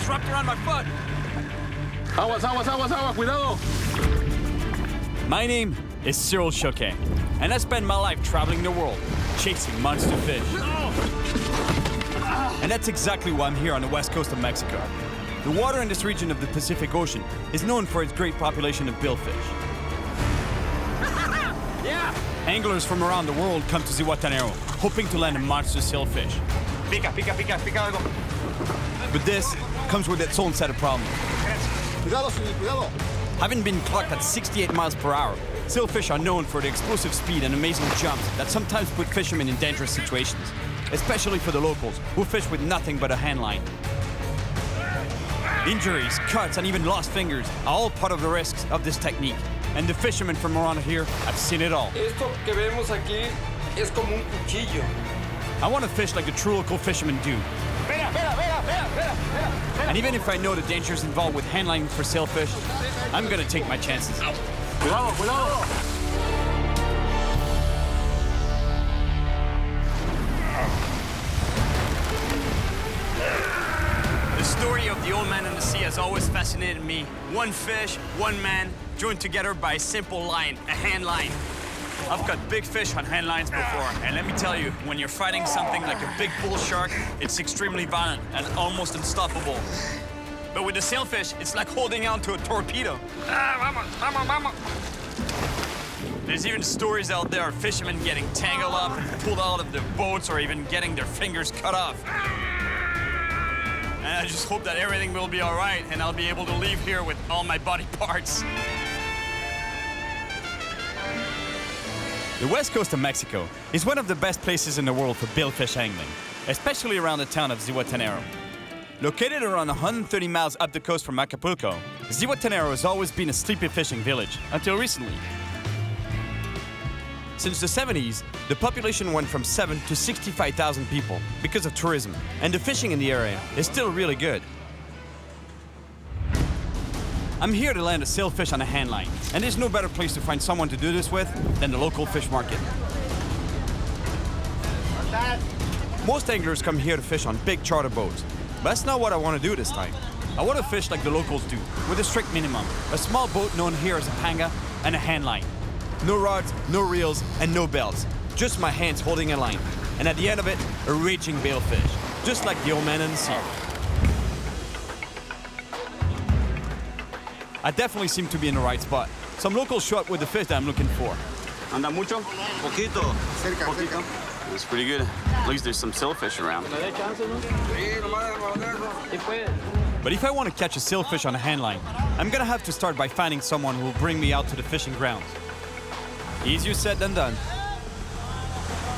just wrapped around my foot. Aguas, aguas, aguas, aguas, cuidado. My name is Cyril Chauquet, and I spend my life traveling the world, chasing monster fish. And that's exactly why I'm here on the west coast of Mexico. The water in this region of the Pacific Ocean is known for its great population of billfish. Yeah. Anglers from around the world come to Zihuatanejo, hoping to land a monster sailfish. Pica, pica, pica, pica algo. But this comes with its own set of problems. Cuidado, cuidado. Having been clocked at 68 miles per hour, sailfish are known for their explosive speed and amazing jumps that sometimes put fishermen in dangerous situations, especially for the locals, who fish with nothing but a handline. Injuries, cuts, and even lost fingers are all part of the risks of this technique, and the fishermen from around here have seen it all. Esto que vemos aquí es como un cuchillo. I want to fish like the true local fishermen do. And even if I know the dangers involved with handlining for sailfish, I'm gonna take my chances. Cuidado, cuidado. The story of the old man in the sea has always fascinated me. One fish, one man, joined together by a simple line, a hand line. I've caught big fish on hand lines before, and let me tell you, when you're fighting something like a big bull shark, it's extremely violent and almost unstoppable. But with the sailfish, it's like holding on to a torpedo. There's even stories out there of fishermen getting tangled up, pulled out of their boats, or even getting their fingers cut off. And I just hope that everything will be all right, and I'll be able to leave here with all my body parts. The west coast of Mexico is one of the best places in the world for billfish angling, especially around the town of Zihuatanejo. Located around 130 miles up the coast from Acapulco, Zihuatanejo has always been a sleepy fishing village until recently. Since the 70s, the population went from 7 to 65,000 people because of tourism, and the fishing in the area is still really good. I'm here to land a sailfish on a handline, and there's no better place to find someone to do this with than the local fish market. Most anglers come here to fish on big charter boats, but that's not what I want to do this time. I want to fish like the locals do, with a strict minimum, a small boat known here as a panga and a handline. No rods, no reels, and no belts, just my hands holding a line, and at the end of it, a raging billfish, just like the old man in the sea. I definitely seem to be in the right spot. Some locals show up with the fish that I'm looking for. Anda mucho? Poquito. Poquito. It's pretty good. At least there's some sailfish around. But if I want to catch a sailfish on a handline, I'm gonna have to start by finding someone who will bring me out to the fishing grounds. Easier said than done.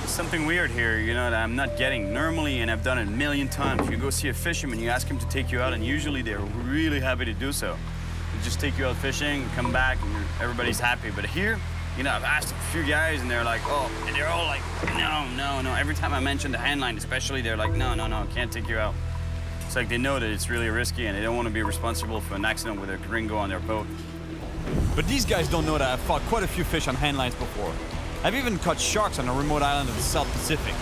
There's something weird here, you know, that I'm not getting. Normally, and I've done it a million times, you go see a fisherman, you ask him to take you out, and usually they're really happy to do so. They just take you out fishing, come back, and everybody's happy. But here, you know, I've asked a few guys, and they're like, oh, and they're all like, no. Every time I mention the handline, especially, they're like, no, can't take you out. It's like they know that it's really risky, and they don't want to be responsible for an accident with a gringo on their boat. But these guys don't know that I've fought quite a few fish on handlines before. I've even caught sharks on a remote island of the South Pacific.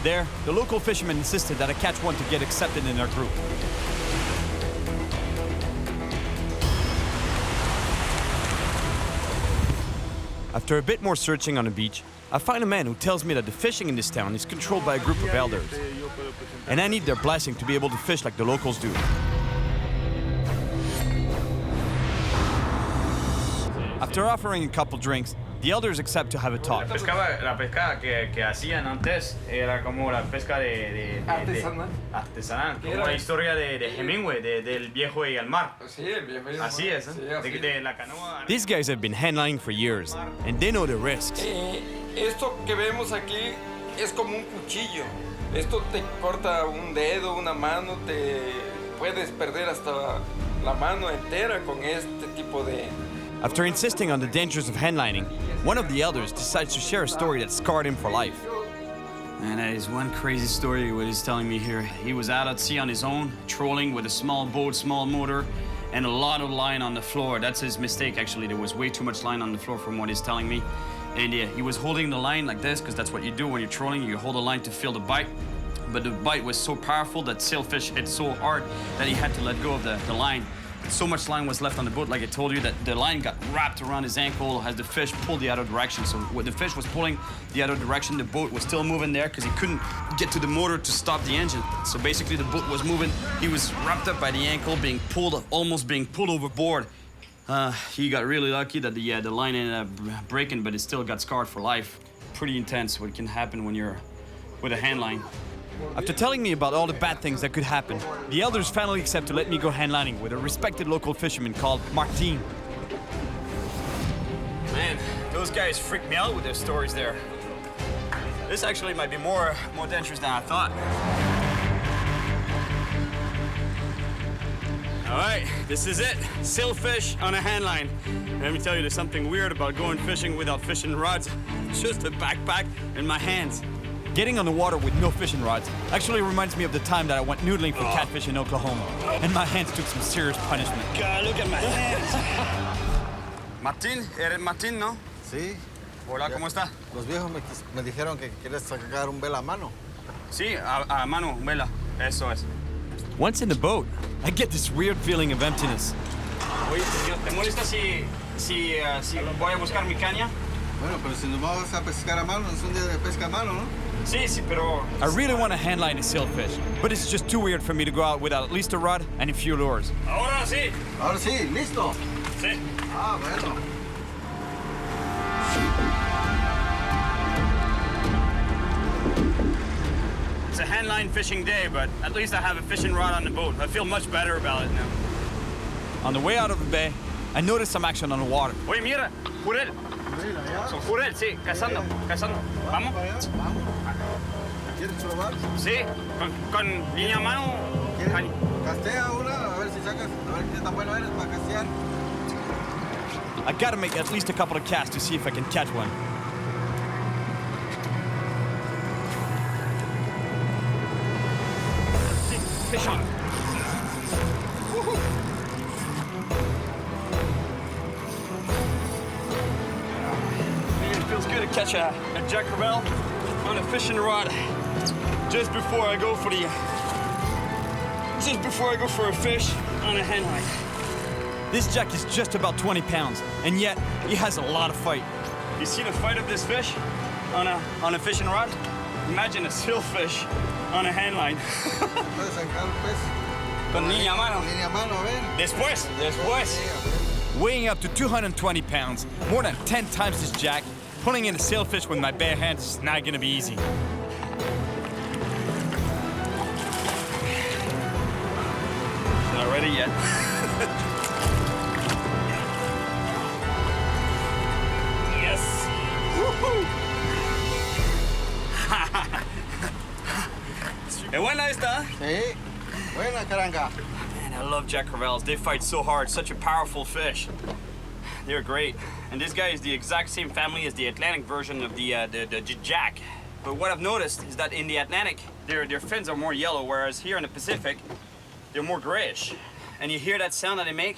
There, the local fishermen insisted that I catch one to get accepted in their group. After a bit more searching on the beach, I find a man who tells me that the fishing in this town is controlled by a group of elders, and I need their blessing to be able to fish like the locals do. After offering a couple drinks, the elders accept to have a talk. La pesca que hacían antes era como la pesca artesanal, como la historia de Hemingway, del viejo y el mar. Sí, el viejo y el mar. Así es, Sí, de la canoa. These guys have been handlining for years, and they know the risks. Esto que vemos aquí es como un cuchillo. Esto te corta un dedo, una mano, te puedes perder hasta la mano entera con este tipo de... After insisting on the dangers of handlining, one of the elders decides to share a story that scarred him for life. And that is one crazy story what he's telling me here. He was out at sea on his own, trolling with a small boat, small motor, and a lot of line on the floor. That's his mistake, actually. There was way too much line on the floor from what he's telling me. And yeah, he was holding the line like this, because that's what you do when you're trolling. You hold the line to feel the bite. But the bite was so powerful that sailfish hit so hard that he had to let go of the line. So much line was left on the boat, like I told you, that the line got wrapped around his ankle as the fish pulled the other direction. So when the fish was pulling the other direction, the boat was still moving there because he couldn't get to the motor to stop the engine. So basically the boat was moving. He was wrapped up by the ankle, being pulled, almost being pulled overboard. He got really lucky that the line ended up breaking, but it still got scarred for life. Pretty intense what can happen when you're with a hand line. After telling me about all the bad things that could happen, the elders finally accept to let me go handlining with a respected local fisherman called Martin. Man, those guys freaked me out with their stories there. This actually might be more dangerous than I thought. All right, this is it. Sailfish on a handline. Let me tell you, there's something weird about going fishing without fishing rods. Just a backpack and my hands. Getting on the water with no fishing rods actually reminds me of the time that I went noodling for catfish in Oklahoma, and my hands took some serious punishment. God, look at my hands. Martín, eres Martín, ¿no? Sí. Hola, ¿cómo está? Los viejos me dijeron que quieres sacar un vela a mano. Sí, a mano, vela. Eso es. Once in the boat, I get this weird feeling of emptiness. Oye, ¿te molesta si voy a buscar mi caña? Bueno, pero si nos vamos a pescar a mano, es un día de pesca a mano, ¿no? Sí, pero... I really want to handline a sailfish, but it's just too weird for me to go out without at least a rod and a few lures. Ahora sí. Ahora sí, listo. Sí. Ah, bueno. It's a handline fishing day, but at least I have a fishing rod on the boat. I feel much better about it now. On the way out of the bay, I noticed some action on the water. Oye, mira, Jurel. Son Jurel, sí, cazando. ¿Vamos? ¿Quieres probar? Sí, con línea a mano. ¿Quieres? Castea una, a ver si sacas, a ver qué tan bueno eres para castear. I gotta make at least a couple of casts to see if I can catch one. Fish on. It feels good to catch a Jack Crevalle on a fishing rod just before I go for a fish on a handline. This jack is just about 20 pounds, and yet he has a lot of fight. You see the fight of this fish on a fishing rod? Imagine a sailfish on a handline. Puedes sacar el pez. Con línea a mano. Línea a mano, a ver. Después. Weighing up to 220 pounds, more than 10 times this jack, pulling in a sailfish with my bare hands is not gonna be easy. Not ready yet. Yes. Woohoo! ¿Es buena esta? Sí. Buena caranga. Man, I love Jack Crevalles. They fight so hard. Such a powerful fish. They're great. And this guy is the exact same family as the Atlantic version of the Jack. But what I've noticed is that in the Atlantic, their fins are more yellow, whereas here in the Pacific, they're more grayish. And you hear that sound that they make?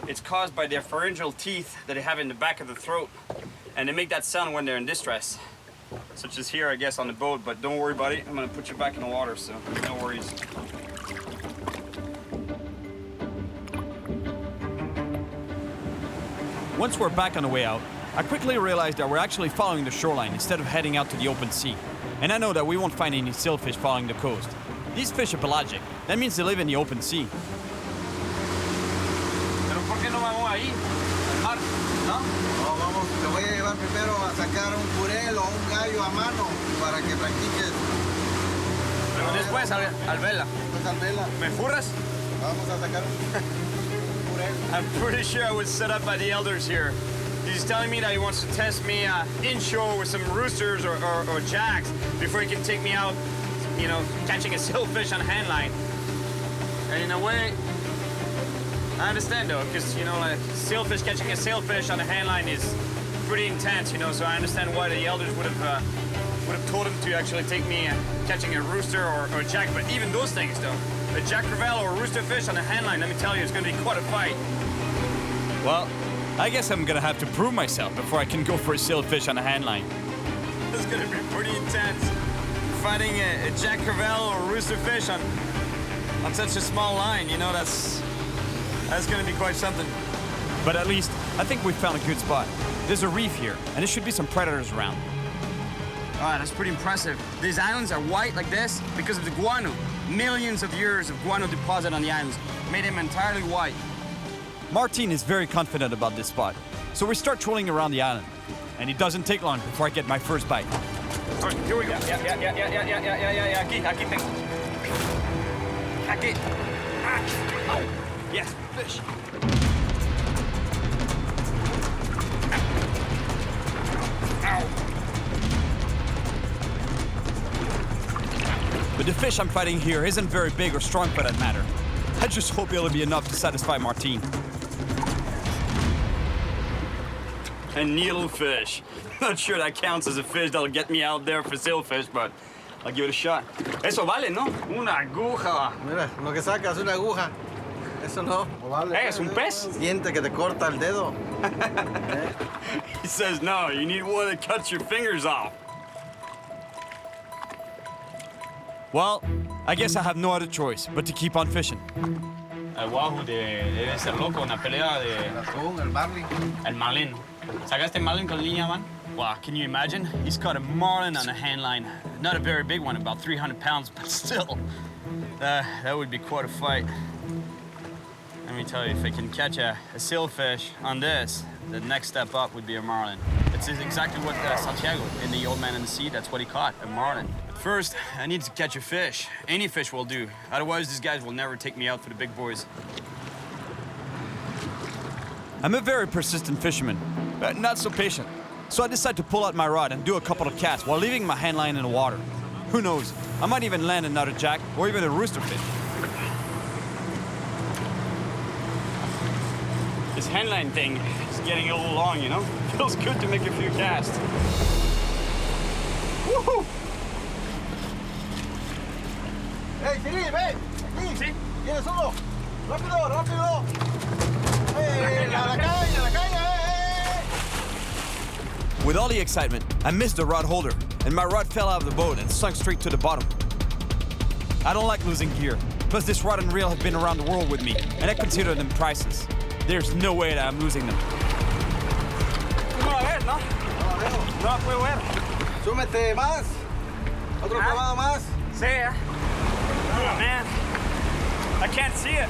It's caused by their pharyngeal teeth that they have in the back of the throat. And they make that sound when they're in distress. Such as here, I guess, on the boat, but don't worry, buddy. I'm gonna put you back in the water, so no worries. Once we're back on the way out, I quickly realized that we're actually following the shoreline instead of heading out to the open sea. And I know that we won't find any sailfish following the coast. These fish are pelagic. That means they live in the open sea. Pero ¿por qué no vamos ahí? Al mar, ¿no? No, vamos, te voy a llevar primero a sacar un jurel o un gallo a mano para que practiques. Pero después al vela. Después al vela. ¿Me furras? Vamos a sacar un jurel. I'm pretty sure I was set up by the elders here. He's telling me that he wants to test me inshore with some roosters or jacks before he can take me out, you know, catching a sailfish on a handline. And in a way, I understand though, because, you know, like catching a sailfish on a handline is pretty intense, you know, so I understand why the elders would have told him to actually take me catching a rooster or a jack. But even those things though, a Jack Crevalle or a rooster fish on a handline, let me tell you, it's going to be quite a fight. Well, I guess I'm gonna have to prove myself before I can go for a sailfish on a handline. This is going to be pretty intense. fighting a jack crevalle or rooster fish on such a small line, you know, that's gonna be quite something. But at least, I think we found a good spot. There's a reef here, and there should be some predators around. Wow, that's pretty impressive. These islands are white like this because of the guano. Millions of years of guano deposit on the islands made them entirely white. Martin is very confident about this spot, so we start trolling around the island. And it doesn't take long before I get my first bite. All right, here we go. Yeah. Aquí tengo. Aquí. Oh, yes, fish. Ow. But the fish I'm fighting here isn't very big or strong for that matter. I just hope it'll be enough to satisfy Martin. A needlefish. Not sure that counts as a fish that'll get me out there for sailfish, but I'll give it a shot. Eso vale, ¿no? Una aguja. Mira, lo que sacas es una aguja. Eso no. Vale. Hey, es un pez. Siente que te corta el dedo. He says no, you need one that cuts your fingers off. Well, I guess I have no other choice but to keep on fishing. El wahoo debe ser loco, una pelea de... El atún, el marlin. El marlin. ¿Sacaste marlin con línea, man? Wow, can you imagine? He's caught a marlin on a hand line. Not a very big one, about 300 pounds, but still. That would be quite a fight. Let me tell you, if I can catch a sailfish on this, the next step up would be a marlin. It's exactly what Santiago, in The Old Man and the Sea, that's what he caught, a marlin. But first, I need to catch a fish. Any fish will do. Otherwise, these guys will never take me out for the big boys. I'm a very persistent fisherman, but not so patient. So I decide to pull out my rod and do a couple of casts while leaving my hand line in the water. Who knows, I might even land another jack or even a rooster fish. This handline thing is getting a little long, you know? Feels good to make a few casts. Woohoo! ¡Hey, Cyril, ven! Aquí. ¿Sí? ¿Tienes uno? ¡Rápido, rápido! ¡Hey, a la caña, With all the excitement, I missed the rod holder, and my rod fell out of the boat and sunk straight to the bottom. I don't like losing gear, plus this rod and reel have been around the world with me, and I consider them priceless. There's no way that I'm losing them. No la ves, ¿no? No la puedo ver. Súmete más. Otro clavado más. Sí, oh, man. I can't see it.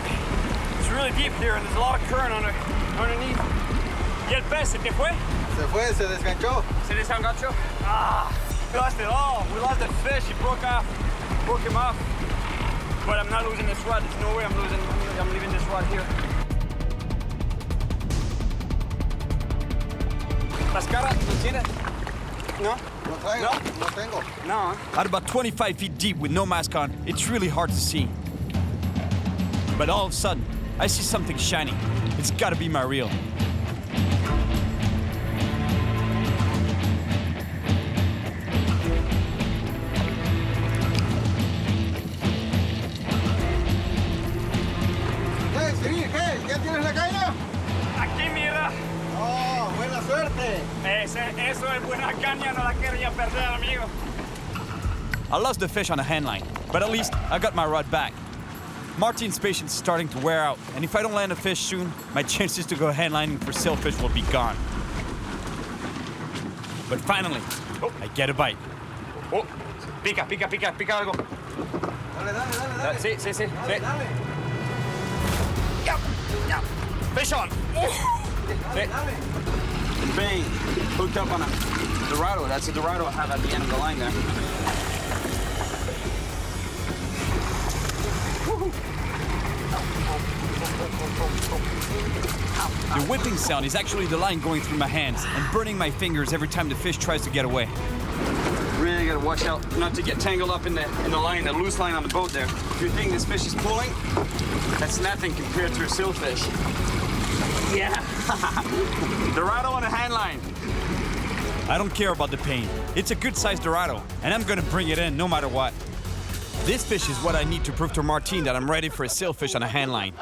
It's really deep here, and there's a lot of current underneath. ¿Y el pez se te fue? Se fue, se desganchó. Se desenganchó? Ah, we lost it all. We lost that fish. He broke him off. But I'm not losing this rod. There's no way I'm leaving this rod here. ¿Las caras? ¿No tienes? No? No traigo, no tengo. No. At about 25 feet deep with no mask on, it's really hard to see. But all of a sudden, I see something shiny. It's gotta be my reel. ¡Hey, Cyril, qué! ¿Ya tienes la caña? Aquí, mira. ¡Oh, buena suerte! Eso es buena caña, no la quería perder, amigo. I lost the fish on a handline, but at least I got my rod back. Martin's patience is starting to wear out, and if I don't land a fish soon, my chances to go handlining for sailfish will be gone. But finally, I get a bite. Oh, pica algo. Dale. Sí. Dale. Yeah. Fish on. Dale. Bang! Hooked up on a Dorado. That's a Dorado I have at the end of the line there. The whipping sound is actually the line going through my hands and burning my fingers every time the fish tries to get away. Really gotta watch out not to get tangled up in the line, the loose line on the boat there. If you think this fish is pulling, that's nothing compared to a sailfish. Yeah. Dorado on a hand line. I don't care about the pain. It's a good-sized Dorado, and I'm gonna bring it in no matter what. This fish is what I need to prove to Martin that I'm ready for a sailfish on a hand line.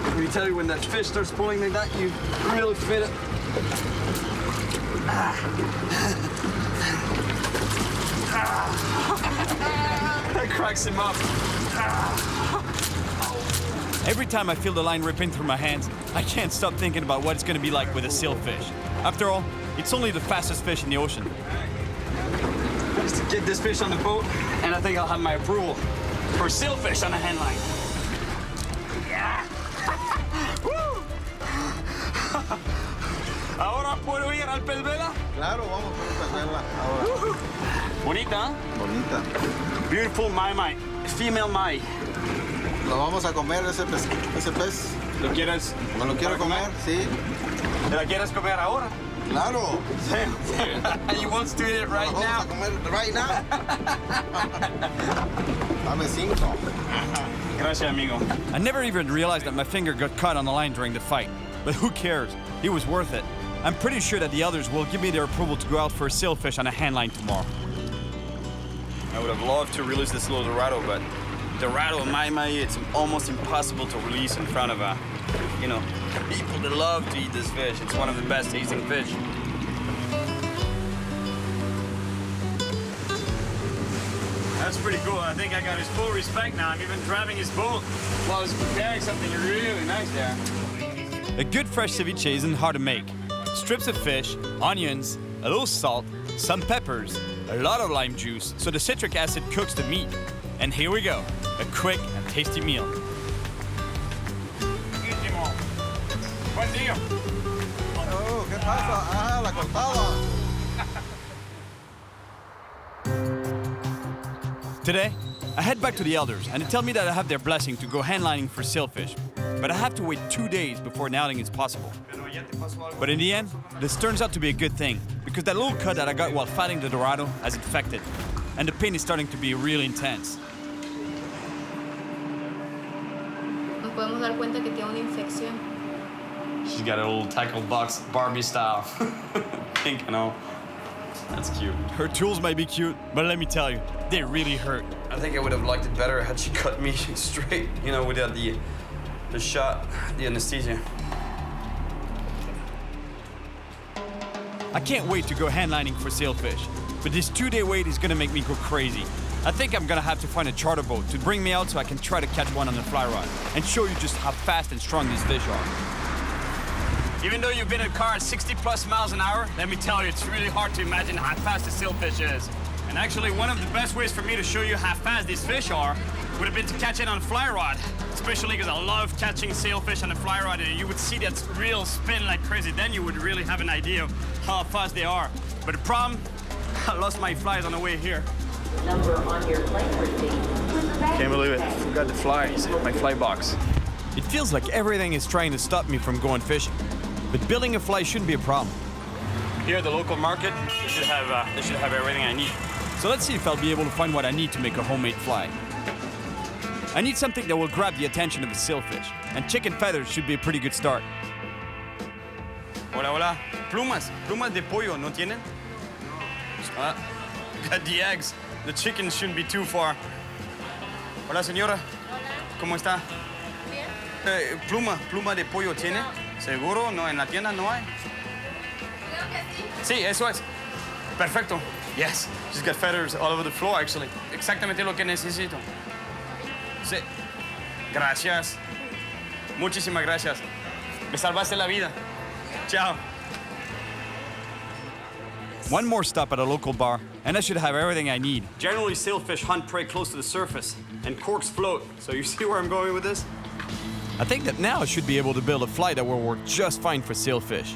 Let me tell you, when that fish starts pulling like that, you really fit it. That cracks him up. Every time I feel the line ripping through my hands, I can't stop thinking about what it's going to be like with a sailfish. After all, it's only the fastest fish in the ocean. Just to get this fish on the boat, and I think I'll have my approval for sailfish on a handline. Yeah. Woo. Ahora puedo ir al pez vela. Claro, vamos por esta vela ahora. Bonita, ¿eh? Bonita. Beautiful mai, female mai. Lo vamos a comer ese pez. ¿Lo quieres? ¿No lo quiero comer? Sí. ¿Te la quieres comer ahora? Claro. He wants to eat it right Vamos now. a comer right now. Dame 5. Gracias, amigo. I never even realized that my finger got caught on the line during the fight. But who cares? It was worth it. I'm pretty sure that the others will give me their approval to go out for a sailfish on a handline tomorrow. I would have loved to release this little Dorado, but Dorado and Mai, it's almost impossible to release in front of people that love to eat this fish. It's one of the best tasting fish. That's pretty cool. I think I got his full respect now. I'm even driving his boat while he's preparing something really nice there. A good fresh ceviche isn't hard to make. Strips of fish, onions, a little salt, some peppers, a lot of lime juice, so the citric acid cooks the meat. And here we go, a quick and tasty meal. Buen día. Oh, ¿qué pasa? Ah, la cortada. Today, I head back to the elders and they tell me that I have their blessing to go handlining for sailfish. But I have to wait 2 days before an outing is possible. But in the end, this turns out to be a good thing because that little cut that I got while fighting the Dorado has infected. And the pain is starting to be really intense. Nos podemos dar cuenta que tiene una infección. She's got a little tackle box, Barbie style. Pink and all. That's cute. Her tools might be cute, but let me tell you, they really hurt. I think I would have liked it better had she cut me straight, without the shot, the anesthesia. I can't wait to go handlining for sailfish, but this 2-day wait is gonna make me go crazy. I think I'm gonna have to find a charter boat to bring me out so I can try to catch one on the fly rod and show you just how fast and strong these fish are. Even though you've been in a car at 60 plus miles an hour, let me tell you, it's really hard to imagine how fast a sailfish is. And actually, one of the best ways for me to show you how fast these fish are would have been to catch it on a fly rod, especially because I love catching sailfish on a fly rod, and you would see that reel spin like crazy. Then you would really have an idea of how fast they are. But the problem, I lost my flies on the way here. Number on your plane receipt. Can't believe it. I forgot the flies, my fly box. It feels like everything is trying to stop me from going fishing. But building a fly shouldn't be a problem. Here at the local market, they should have everything I need. So let's see if I'll be able to find what I need to make a homemade fly. I need something that will grab the attention of the sailfish, and chicken feathers should be a pretty good start. Hola, hola. Plumas de pollo, ¿no tienen? Got the eggs. The chickens shouldn't be too far. Hola, señora. ¿Cómo está? Bien. Pluma de pollo tiene? ¿Seguro? No, en la tienda no hay. Creo que sí. Sí, eso es. Perfecto. Yes. She's got feathers all over the floor, actually. Exactamente lo que necesito. Sí. Gracias. Muchísimas gracias. Me salvaste la vida. Ciao. One more stop at a local bar, and I should have everything I need. Generally, sailfish hunt prey close to the surface, and corks float. So you see where I'm going with this? I think that now I should be able to build a fly that will work just fine for sailfish.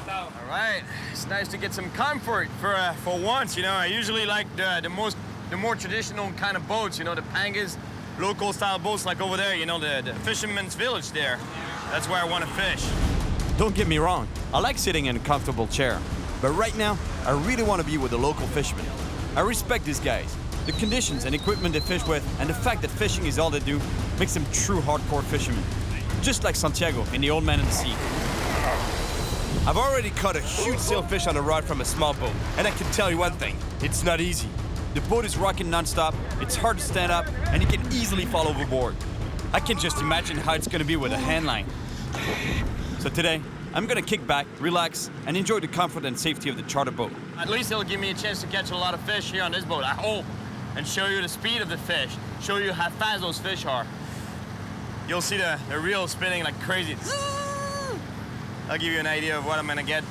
All right, it's nice to get some comfort for once. I usually like the more traditional kind of boats. The pangas, local style boats like over there. The fisherman's village there. That's where I want to fish. Don't get me wrong, I like sitting in a comfortable chair. But right now, I really want to be with the local fishermen. I respect these guys. The conditions and equipment they fish with, and the fact that fishing is all they do, makes them true hardcore fishermen. Just like Santiago in The Old Man in the Sea. I've already caught a huge sailfish on a rod from a small boat, and I can tell you one thing, it's not easy. The boat is rocking non-stop, it's hard to stand up, and you can easily fall overboard. I can just imagine how it's gonna be with a handline. So today, I'm gonna kick back, relax, and enjoy the comfort and safety of the charter boat. At least it'll give me a chance to catch a lot of fish here on this boat, I hope. And show you the speed of the fish. Show you how fast those fish are. You'll see the reel spinning like crazy. I'll give you an idea of what I'm gonna get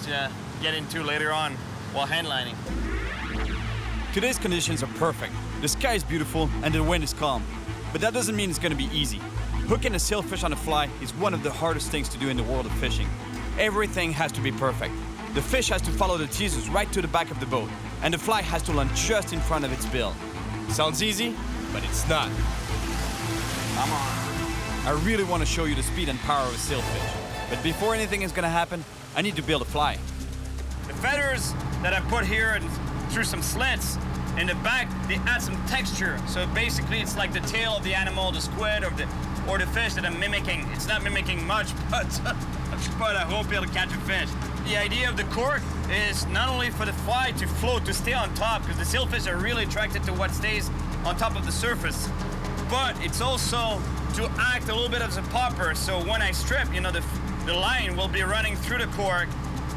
into later on while handlining. Today's conditions are perfect. The sky is beautiful and the wind is calm. But that doesn't mean it's gonna be easy. Hooking a sailfish on a fly is one of the hardest things to do in the world of fishing. Everything has to be perfect. The fish has to follow the teasers right to the back of the boat, and the fly has to land just in front of its bill. Sounds easy, but it's not. Come on. I really want to show you the speed and power of a sailfish. But before anything is gonna happen, I need to build a fly. The feathers that I put here and through some slits in the back, they add some texture. So basically it's like the tail of the animal, the squid or the fish that I'm mimicking. It's not mimicking much, but I hope it'll catch a fish. The idea of the cork is not only for the fly to float, to stay on top, because the sailfish are really attracted to what stays on top of the surface, but it's also to act a little bit as a popper. So when I strip, you know, the line will be running through the cork,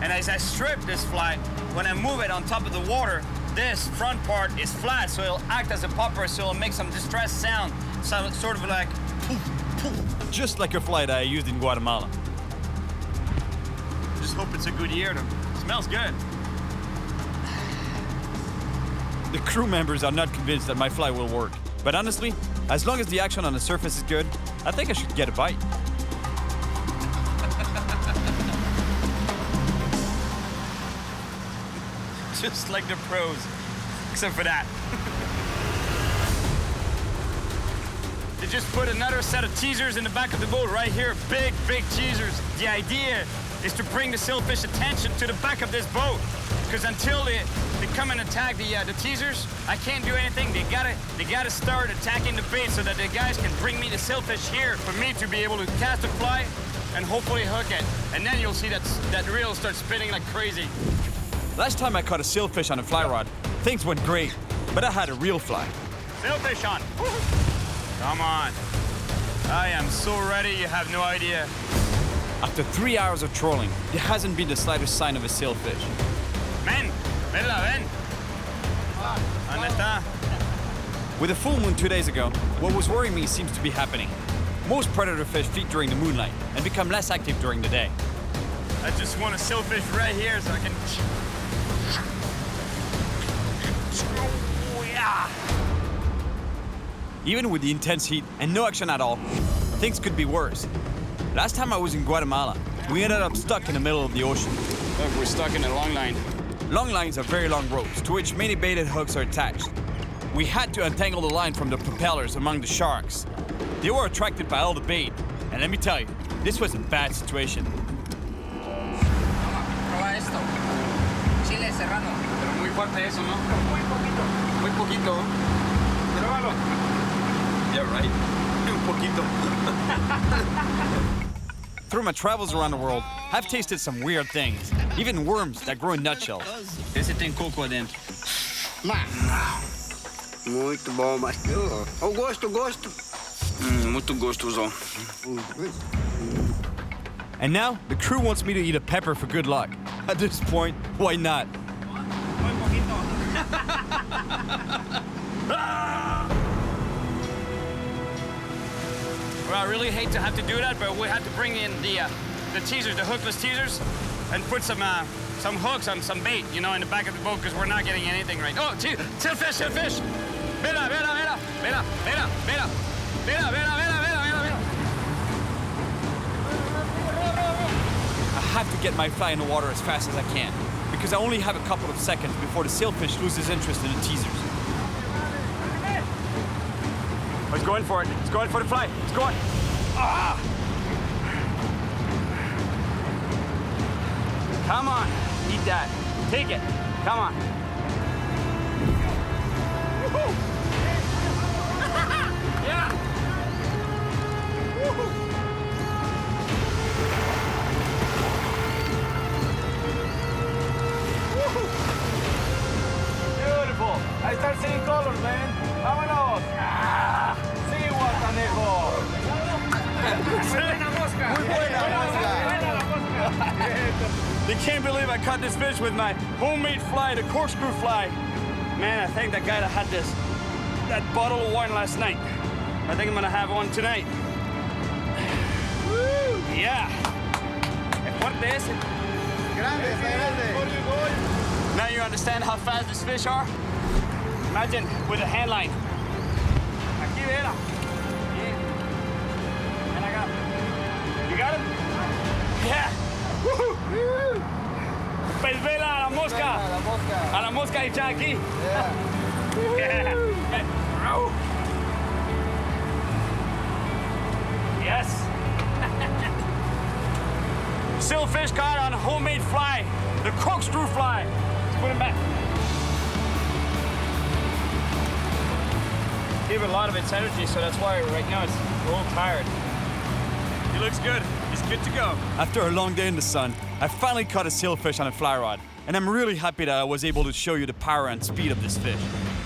and as I strip this fly, when I move it on top of the water, this front part is flat, so it'll act as a popper, so it'll make some distress sound, so sort of like poof, poof. Just like a fly that I used in Guatemala. Just hope it's a good year. It smells good. The crew members are not convinced that my fly will work. But honestly, as long as the action on the surface is good, I think I should get a bite. Just like the pros, except for that. They just put another set of teasers in the back of the boat right here. Big, big teasers. The idea is to bring the sailfish attention to the back of this boat. Because until they come and attack the teasers, I can't do anything. They gotta start attacking the bait so that the guys can bring me the sailfish here for me to be able to cast a fly and hopefully hook it. And then you'll see that reel start spinning like crazy. Last time I caught a sailfish on a fly rod, things went great, but I had a real fly. Sailfish on. Come on. I am so ready, you have no idea. After 3 hours of trolling, there hasn't been the slightest sign of a sailfish. Ven, ven. ¿Dónde está? With a full moon 2 days ago, what was worrying me seems to be happening. Most predator fish feed during the moonlight and become less active during the day. I just want a sailfish right here so I can... Oh, yeah. Even with the intense heat and no action at all, things could be worse. Last time I was in Guatemala, we ended up stuck in the middle of the ocean. Look, we're stuck in a long line. Long lines are very long ropes to which many baited hooks are attached. We had to untangle the line from the propellers among the sharks. They were attracted by all the bait, and let me tell you, this was a bad situation. Prueba esto. Chile serrano. Pero muy fuerte eso, ¿no? Muy poquito. Muy poquito. Pruébalo. Yeah, right. Un poquito. Through my travels around the world, I've tasted some weird things, even worms that grow in nutshells. Esse tem coco adentro. Muito bom, mas o gosto. Muito gostoso. And now, the crew wants me to eat a pepper for good luck. At this point, why not? Well, I really hate to have to do that, but we have to bring in the teasers, the hookless teasers, and put some hooks on some bait, you know, in the back of the boat because we're not getting anything right. Oh, sailfish! Mira. I have to get my fly in the water as fast as I can, because I only have a couple of seconds before the sailfish loses interest in the teasers. Oh, he's going for it. He's going for the fly. He's going. Ah! Come on. Eat that. Take it. Come on. Woohoo! Yeah! Woohoo! Woohoo! Beautiful. I start seeing colors, man. Vámonos. Ah! Zihuatanejo. They can't believe I caught this fish with my homemade fly, the corkscrew fly. Man, I thank that guy that had that bottle of wine last night. I think I'm gonna have one tonight. Woo! Yeah. Es fuerte ese. Grande, grande. Now you understand how fast these fish are? Imagine with a hand line. Aquí, vera. Yeah. And I got him. You got him? Yeah. Woohoo! Pez vela a la mosca. A la mosca hecha aquí. Yeah. Yes. Sailfish caught on a homemade fly, the corkscrew fly. Let's put him back. Gave it a lot of its energy, so that's why right now it's a little tired. He looks good. He's good to go. After a long day in the sun, I finally caught a sailfish on a fly rod, and I'm really happy that I was able to show you the power and speed of this fish.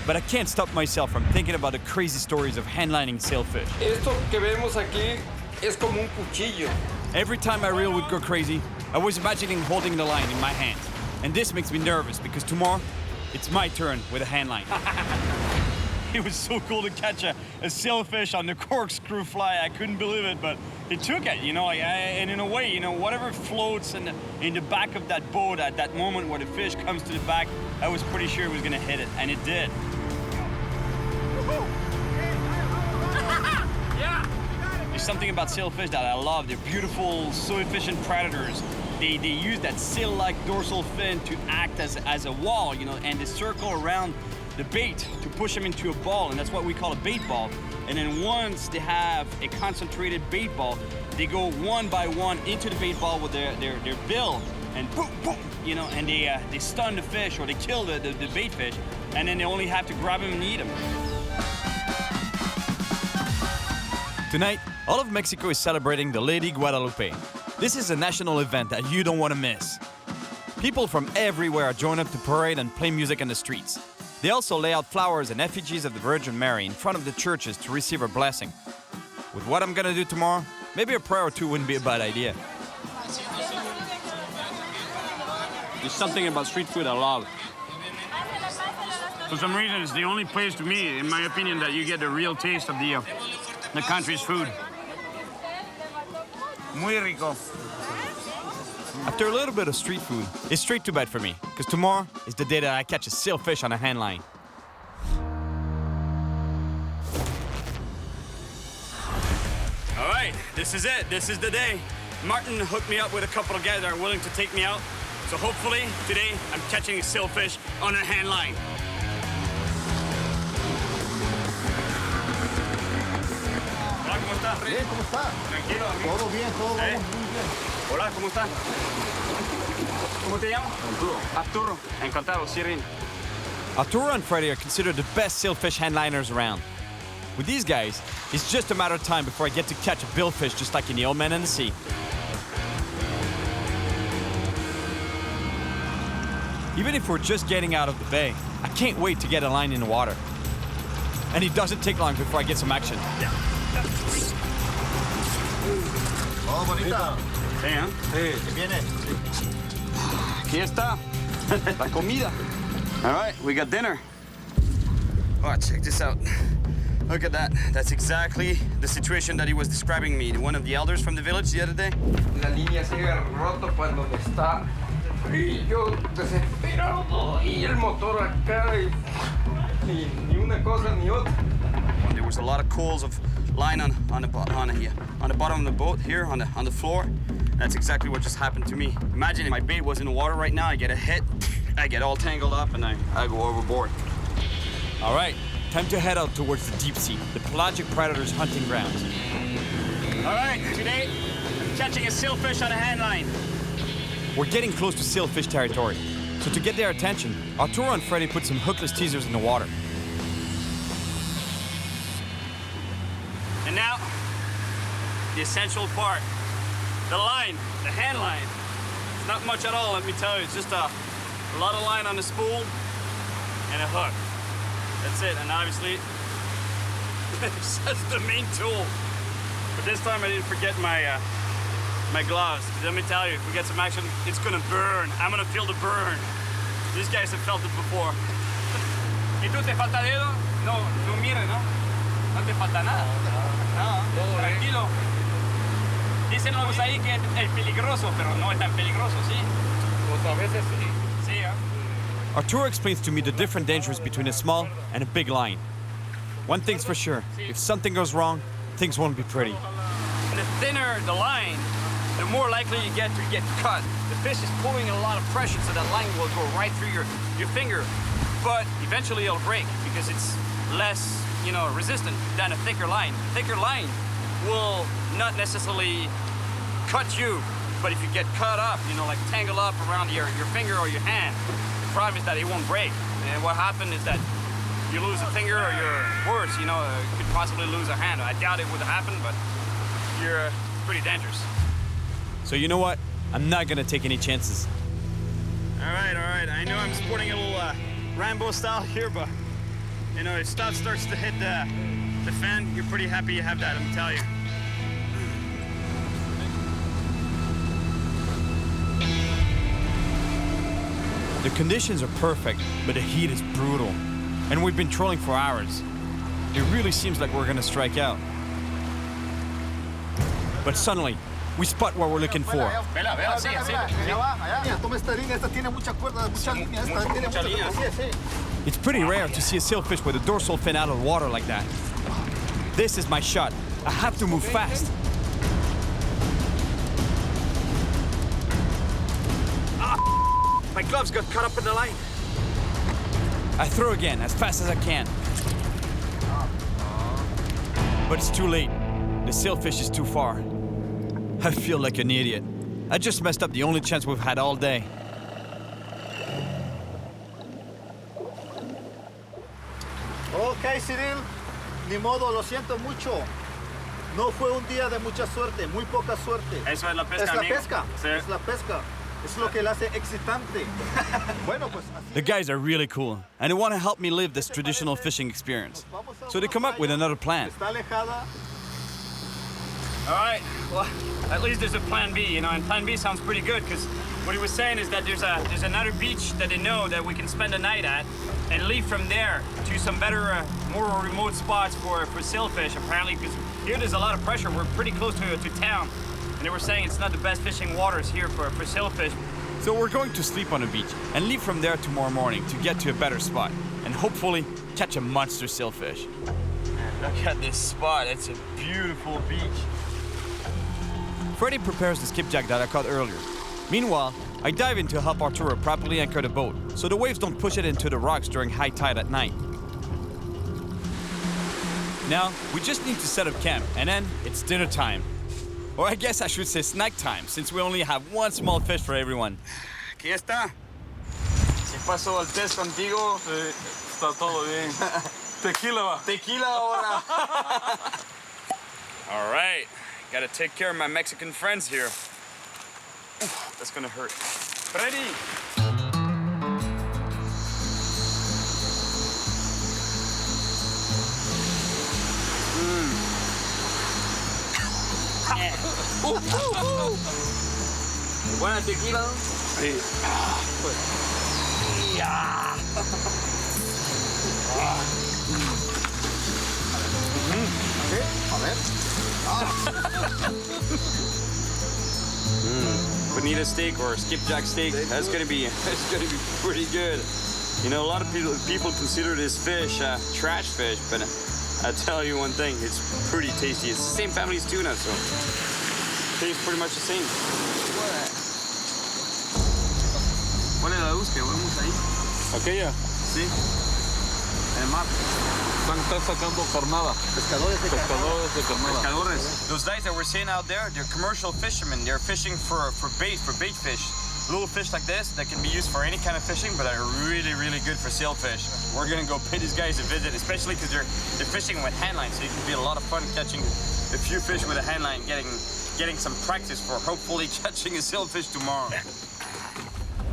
But I can't stop myself from thinking about the crazy stories of handlining sailfish. Esto que vemos aquí es como un cuchillo. Every time my reel would go crazy, I was imagining holding the line in my hands. And this makes me nervous because tomorrow, it's my turn with a handline. It was so cool to catch a sailfish on the corkscrew fly. I couldn't believe it, but it took it, you know. And in a way, you know, whatever floats in the back of that boat at that moment where the fish comes to the back, I was pretty sure it was gonna hit it, and it did. There's something about sailfish that I love. They're beautiful, so efficient predators. They use that sail-like dorsal fin to act as a wall, you know, and they circle around the bait to push them into a ball, and that's what we call a bait ball. And then once they have a concentrated bait ball, they go one by one into the bait ball with their bill, and boom, boom, you know, and they stun the fish or they kill the bait fish, and then they only have to grab them and eat them. Tonight, all of Mexico is celebrating the Lady Guadalupe. This is a national event that you don't want to miss. People from everywhere join up to parade and play music in the streets. They also lay out flowers and effigies of the Virgin Mary in front of the churches to receive her blessing. With what I'm gonna do tomorrow, maybe a prayer or two wouldn't be a bad idea. There's something about street food I love. For some reason, it's the only place to me, in my opinion, that you get the real taste of the country's food. Muy rico. After a little bit of street food, it's straight to bed for me, because tomorrow is the day that I catch a sailfish on a handline. All right, this is it. This is the day. Martin hooked me up with a couple of guys that are willing to take me out. So hopefully, today, I'm catching a sailfish on a handline. Hola, ¿cómo estás? Bien, ¿cómo está? Tranquilo, amigo. Todo bien, todo vamos muy bien. Hola, ¿cómo estás? ¿Cómo te llamas? Arturo. Encantado, Cyril. Arturo and Freddy are considered the best sailfish handliners around. With these guys, it's just a matter of time before I get to catch a billfish just like in the Old Man and the Sea. Even if we're just getting out of the bay, I can't wait to get a line in the water. And it doesn't take long before I get some action. Oh, bonita. Sí, ¿eh? Sí, viene. Aquí está. La comida. All right, we got dinner. Oh, check this out. Look at that. That's exactly the situation that he was describing me. One of the elders from the village the other day. La línea sigue roto cuando está. Y yo desesperado. Y el motor acá. Y ni una cosa ni otra. There was a lot of coils of line on the bottom of the boat here on the floor. That's exactly what just happened to me. Imagine if my bait was in the water right now. I get a hit, I get all tangled up, and I go overboard. All right, time to head out towards the deep sea, the pelagic predators' hunting grounds. All right, today I'm catching a sailfish on a handline. We're getting close to sailfish territory, so to get their attention, Arturo and Freddy put some hookless teasers in the water. And now, the essential part, the line, the hand line. It's not much at all, let me tell you. It's just a lot of line on the spool and a hook. That's it, and obviously, that's the main tool. But this time I didn't forget my my gloves. Let me tell you, if we get some action, it's gonna burn. I'm gonna feel the burn. These guys have felt it before. ¿Y tú te falta dedo? No, no mires, ¿no? No te falta nada. No, tranquilo. Dicen los ahí que es peligroso, pero no es tan peligroso, ¿sí? Pues a veces sí. Sí, ¿eh? Arturo explains to me the different dangers between a small and a big line. One thing's for sure, if something goes wrong, things won't be pretty. The thinner the line, the more likely you get to get cut. The fish is pulling a lot of pressure, so that line will go right through your finger. But eventually it'll break because it's less, resistant than a thicker line. A thicker line will not necessarily cut you, but if you get cut up, like tangle up around your finger or your hand, the problem is that it won't break. And what happened is that you lose a finger or you're worse, you could possibly lose a hand. I doubt it would happen, but you're pretty dangerous. So you know what? I'm not gonna take any chances. All right. I know I'm sporting a little Rambo style here, but if stuff starts to hit the fan, you're pretty happy you have that, let me tell you. The conditions are perfect, but the heat is brutal. And we've been trolling for hours. It really seems like we're gonna strike out. But suddenly, we spot what we're looking for. Vela, sí. Toma esta línea, esta tiene mucha cuerda, mucha línea, esta tiene mucha línea. Sí. It's pretty rare to see a sailfish with a dorsal fin out of the water like that. This is my shot. I have to move fast. My gloves got caught up in the line. I throw again as fast as I can. But it's too late. The sailfish is too far. I feel like an idiot. I just messed up the only chance we've had all day. Ok, Cyril, ni modo, lo siento mucho. No fue un día de mucha suerte, muy poca suerte. Eso es la pesca, Es la amigo. pesca, Sí. es la pesca. Es lo que la hace excitante. Bueno, pues así. The guys are really cool, and they want to help me live this traditional fishing experience. So they come up with another plan. Está alejada. All right, well, at least there's a plan B, and plan B sounds pretty good, because what he was saying is that there's another beach that they know that we can spend the night at, and leave from there to some better, more remote spots for sailfish, apparently, because here there's a lot of pressure. We're pretty close to town, and they were saying it's not the best fishing waters here for sailfish. So we're going to sleep on the beach and leave from there tomorrow morning to get to a better spot, and hopefully catch a monster sailfish. Look at this spot. It's a beautiful beach. Freddy prepares the skipjack that I caught earlier. Meanwhile, I dive in to help Arturo properly anchor the boat, so the waves don't push it into the rocks during high tide at night. Now, we just need to set up camp, and then it's dinner time. Or I guess I should say snack time, since we only have one small fish for everyone. Aquí está. Si paso el test contigo. Está todo bien. Tequila va. Tequila ahora. All right. Gotta take care of my Mexican friends here. Oof, that's gonna hurt. Freddy. Buena tequila. Sí. A ver. Bonita steak or skipjack steak. That's gonna be pretty good. A lot of people consider this fish trash fish, but I tell you one thing, it's pretty tasty. It's the same family as tuna, so tastes pretty much the same. ¿Cuál es la luz que vemos ahí? Aquella. Sí. El mar. Están sacando carnada. Pescadores de carnada. Pescadores. Those guys that we're seeing out there, they're commercial fishermen. They're fishing for bait fish. Little fish like this that can be used for any kind of fishing, but are really, really good for sailfish. We're gonna go pay these guys a visit, especially because they're fishing with handline, so it can be a lot of fun catching a few fish with a handline, getting some practice for hopefully catching a sailfish tomorrow.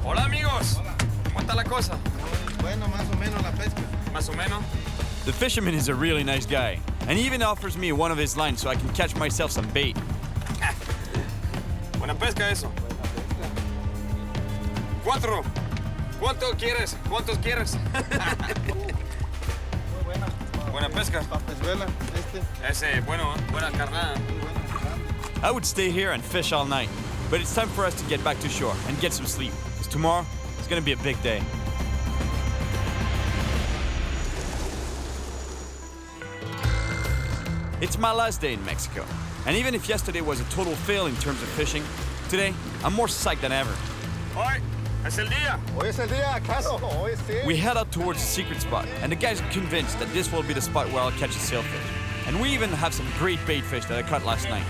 Hola, amigos. ¿Cómo está la cosa? Bueno, más o menos la pesca. Más o menos. The fisherman is a really nice guy, and he even offers me one of his lines so I can catch myself some bait. Buena pesca eso. 4. ¿Cuánto quieres? ¿Cuántos quieres? Buena pesca. Ese, bueno, buena carnada. I would stay here and fish all night, but it's time for us to get back to shore and get some sleep, because tomorrow is going to be a big day. It's my last day in Mexico, and even if yesterday was a total fail in terms of fishing, today I'm more psyched than ever. Hoy es el día. Hoy es el día, ¿acaso? Hoy sí. We head out towards the secret spot, and the guys are convinced that this will be the spot where I'll catch a sailfish. And we even have some great bait fish that I caught last night.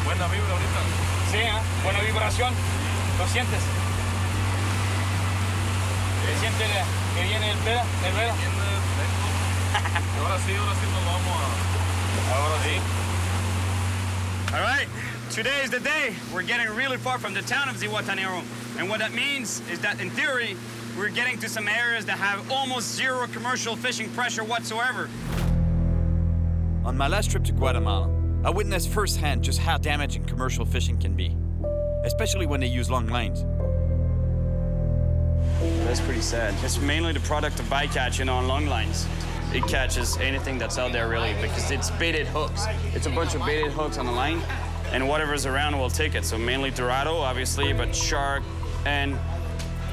Buena vibra ahorita. Sí, buena vibración. ¿Lo sientes? ¿Se siente que viene el vela? Ahora sí nos vamos a... Ahora sí. All right, today is the day. We're getting really far from the town of Zihuatanejo. And what that means is that, in theory, we're getting to some areas that have almost zero commercial fishing pressure whatsoever. On my last trip to Guatemala, I witnessed firsthand just how damaging commercial fishing can be, especially when they use long lines. That's pretty sad. It's mainly the product of bycatch, on long lines. It catches anything that's out there, really, because it's baited hooks. It's a bunch of baited hooks on the line, and whatever's around will take it. So mainly Dorado, obviously, but shark and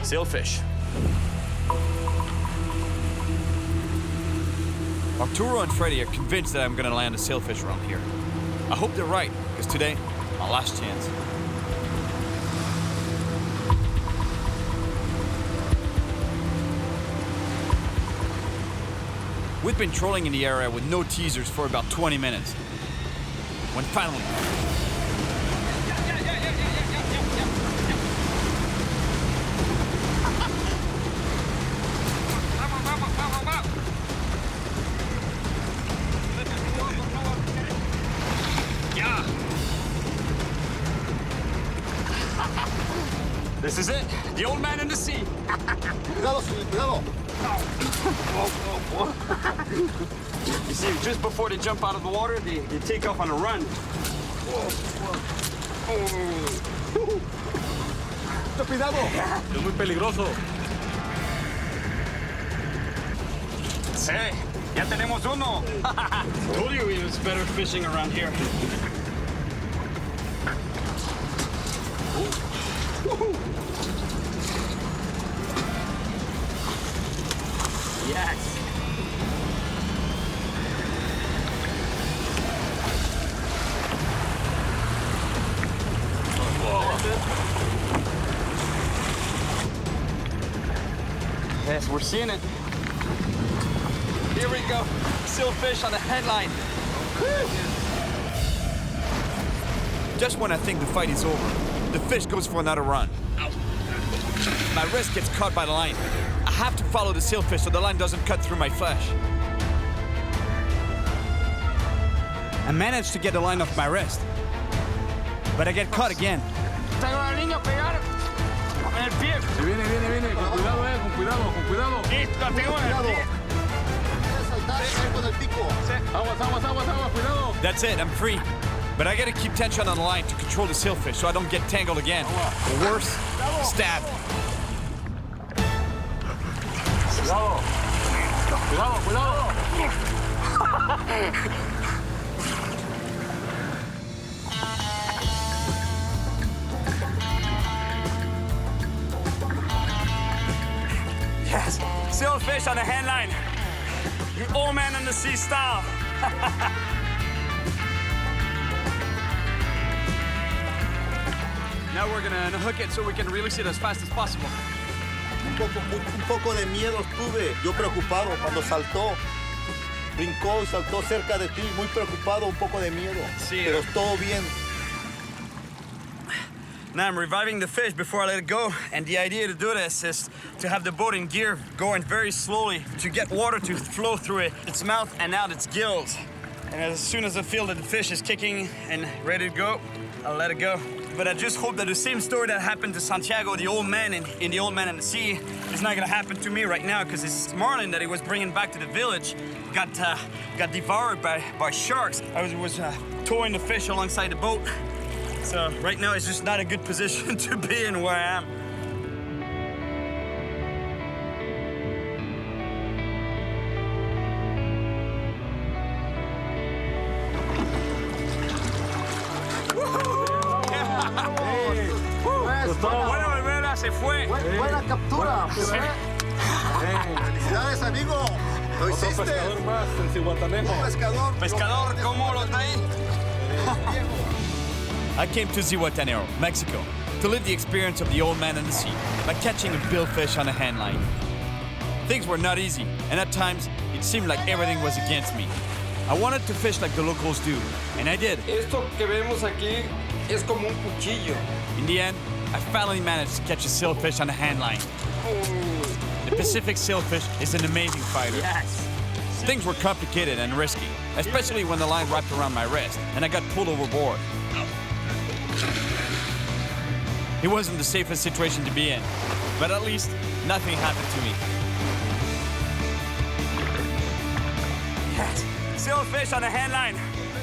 sailfish. Arturo and Freddy are convinced that I'm gonna land a sailfish around here. I hope they're right, because today, my last chance. We've been trolling in the area with no teasers for about 20 minutes. When finally... This is it, the old man in the sea. Cuidado, cuidado. You see, just before they jump out of the water, they take off on a run. Cuidado. Es muy peligroso. Sí, ya tenemos uno. Told you it was better fishing around here. Yes. Yes, we're seeing it. Here we go, sailfish on the headline. Just when I think the fight is over, the fish goes for another run. My wrist gets caught by the line. I have to follow the sailfish so the line doesn't cut through my flesh. I managed to get the line off my wrist, but I get caught again. Tengo al niño pegar en el pie. Viene, con cuidado. Listo, la pegó en el pie. Saltar con el pico. Aguas, cuidado. That's it, I'm free. But I gotta keep tension on the line to control the sailfish so I don't get tangled again. Or worse, stabbed. Cuidado. Yes, sailfish on the handline. You old man in the sea style. Now we're gonna unhook it so we can release it as fast as possible. Un poco de miedo tuve, yo preocupado cuando saltó. Brincó y saltó cerca de ti, muy preocupado, un poco de miedo. Sí. Pero todo bien. Now I'm reviving the fish before I let it go, and the idea to do this is to have the boat in gear going very slowly to get water to flow through its mouth and out its gills. And as soon as I feel that the fish is kicking and ready to go, I'll let it go. But I just hope that the same story that happened to Santiago, the old man in the Old Man in the Sea, is not gonna happen to me right now, because this marlin that he was bringing back to the village got devoured by sharks. I was towing the fish alongside the boat. So right now it's just not a good position to be in where I am. Bueno, Olvera se fue. Buena captura. Felicidades, amigo. Lo hiciste. pescador más en Zihuatanejo. Pescador. Pescador, ¿cómo lo está ahí? I came to Zihuatanejo, Mexico, to live the experience of the old man in the sea by catching a billfish on a handline. Things were not easy, and at times it seemed like everything was against me. I wanted to fish like the locals do, and I did. Esto que vemos aquí es como un cuchillo. In the end, I finally managed to catch a sailfish on a handline. The Pacific sailfish is an amazing fighter. Yes. Things were complicated and risky, especially when the line wrapped around my wrist and I got pulled overboard. It wasn't the safest situation to be in, but at least nothing happened to me. Yes. Sailfish on a handline.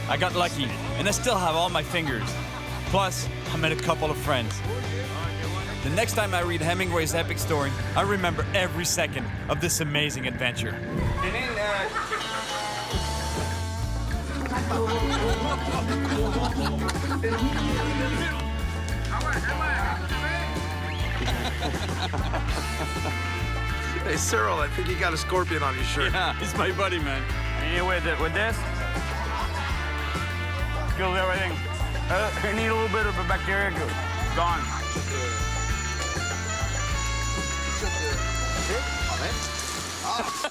I got lucky, and I still have all my fingers. Plus, I met a couple of friends. The next time I read Hemingway's epic story, I remember every second of this amazing adventure. Hey, Cyril, I think you got a scorpion on your shirt. Yeah, he's my buddy, man. And with this, kills everything. I need a little bit of a bacteria. Gone. A ver.